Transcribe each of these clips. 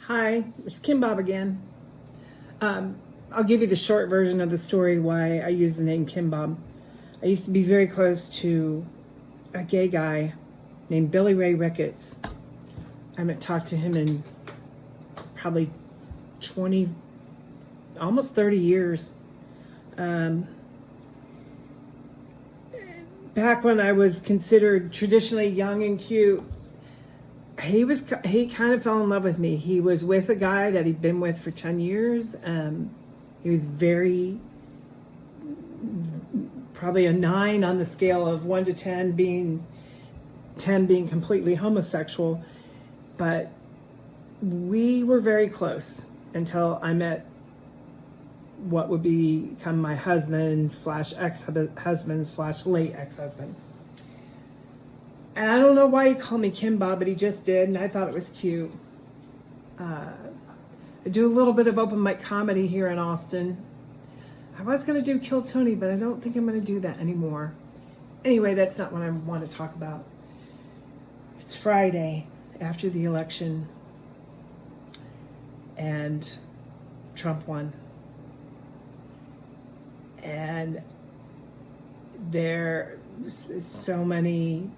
Hi, it's Kim Bob again. I'll give you the short version of the story why I use the name Kim Bob. I used to be very close to a gay guy named Billy Ray Ricketts. I haven't talked to him in probably 20, almost 30 years. Back when I was considered traditionally young and cute, he kind of fell in love with me. He was with a guy that he'd been with for 10 years. He was probably a 9 on the scale of 1 to 10, being 10 being completely homosexual. But we were very close until I met what would become my husband slash ex-husband slash late ex-husband. And I don't know why he called me Kim Bob, but he just did, and I thought it was cute. I do a little bit of open mic comedy here in Austin. I was going to do Kill Tony, but I don't think I'm going to do that anymore. Anyway, that's not what I want to talk about. It's Friday after the election, and Trump won. And there's so many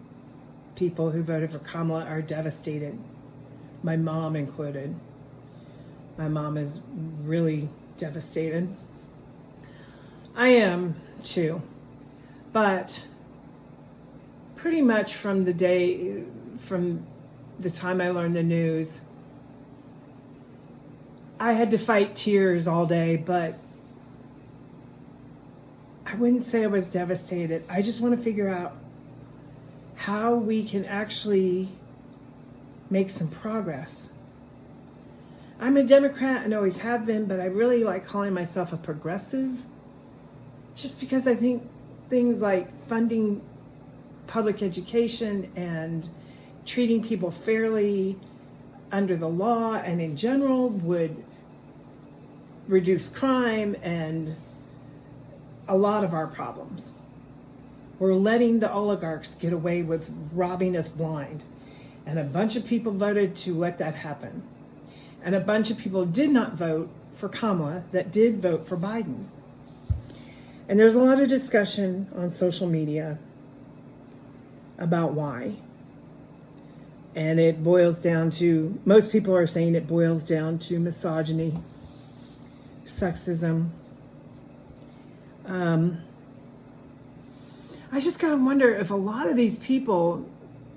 people who voted for Kamala are devastated, my mom included. My mom is really devastated. I am too, but pretty much from the time I learned the news, I had to fight tears all day, but I wouldn't say I was devastated. I just want to figure out how we can actually make some progress. I'm a Democrat and always have been, but I really like calling myself a progressive, just because I think things like funding public education and treating people fairly under the law and in general would reduce crime and a lot of our problems. We're letting the oligarchs get away with robbing us blind. And a bunch of people voted to let that happen. And a bunch of people did not vote for Kamala that did vote for Biden. And there's a lot of discussion on social media about why. And it boils down to, most people are saying it boils down to misogyny, sexism. I just gotta wonder if a lot of these people,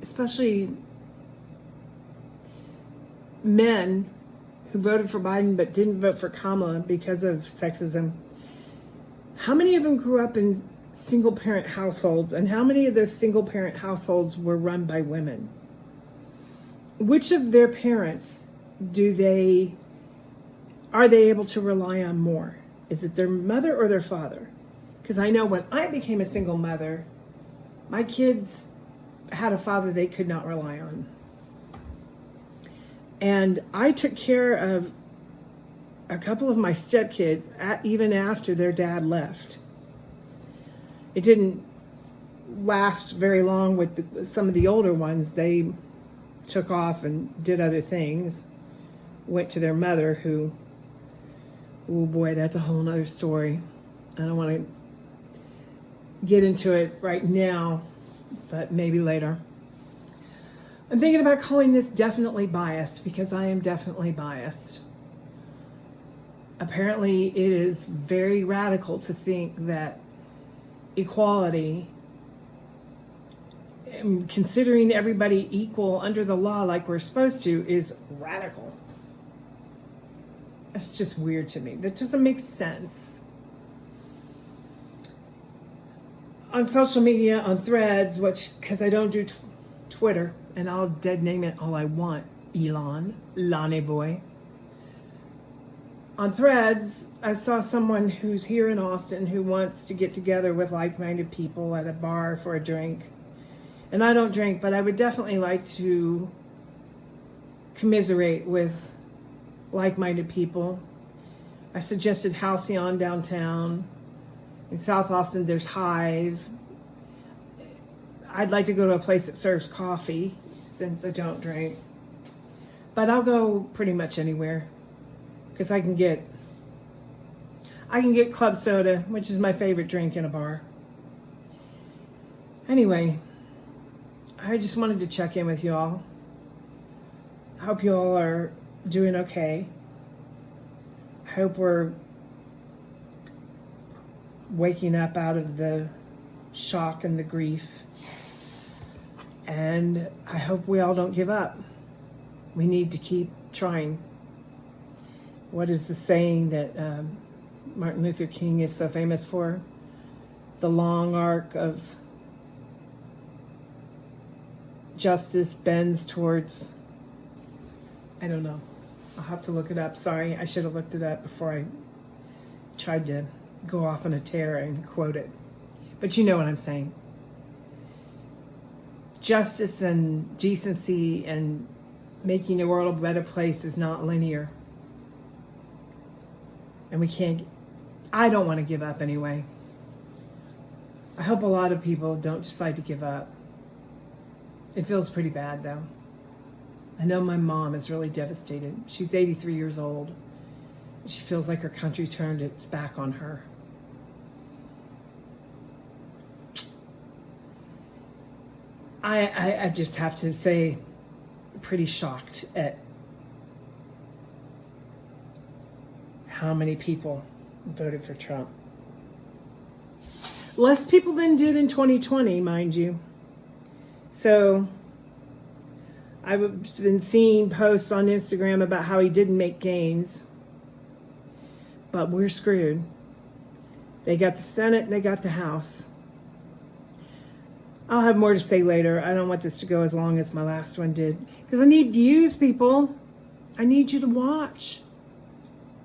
especially men who voted for Biden but didn't vote for Kamala because of sexism, how many of them grew up in single-parent households, and how many of those single-parent households were run by women? Which of their parents are they able to rely on more? Is it their mother or their father? Because I know when I became a single mother, my kids had a father they could not rely on. And I took care of a couple of my stepkids even after their dad left. It didn't last very long with some of the older ones. They took off and did other things, went to their mother who, oh boy, that's a whole nother story. I don't want to get into it right now, but maybe later. I'm thinking about calling this definitely biased, because I am definitely biased. Apparently, it is very radical to think that equality, considering everybody equal under the law like we're supposed to, is radical. It's just weird to me. That doesn't make sense. On social media, on Threads, because I don't do Twitter, and I'll dead name it all I want, Lonnie boy. On Threads, I saw someone who's here in Austin who wants to get together with like-minded people at a bar for a drink. And I don't drink, but I would definitely like to commiserate with like-minded people. I suggested Halcyon downtown. In South Austin, there's Hive. I'd like to go to a place that serves coffee, since I don't drink. But I'll go pretty much anywhere because I can get club soda, which is my favorite drink in a bar. Anyway, I just wanted to check in with you all. I hope you all are doing okay. I hope we're waking up out of the shock and the grief. And I hope we all don't give up. We need to keep trying. What is the saying that Martin Luther King is so famous for? The long arc of justice bends towards, I don't know. I'll have to look it up. Sorry, I should have looked it up before I tried to go off on a tear and quote it. But you know what I'm saying. Justice and decency and making the world a better place is not linear. And I don't want to give up anyway. I hope a lot of people don't decide to give up. It feels pretty bad though. I know my mom is really devastated. She's 83 years old. She feels like her country turned its back on her. I just have to say, pretty shocked at how many people voted for Trump. Less people than did in 2020, mind you. So I've been seeing posts on Instagram about how he didn't make gains, but we're screwed. They got the Senate and they got the House. I'll have more to say later. I don't want this to go as long as my last one did, because I need views, people. I need you to watch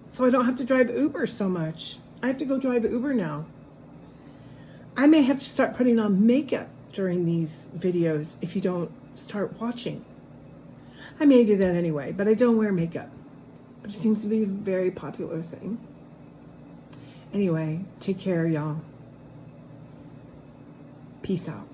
so I don't have to drive Uber so much. I have to go drive Uber now. I may have to start putting on makeup during these videos if you don't start watching. I may do that anyway, but I don't wear makeup. But it seems to be a very popular thing. Anyway, take care, y'all. Peace out.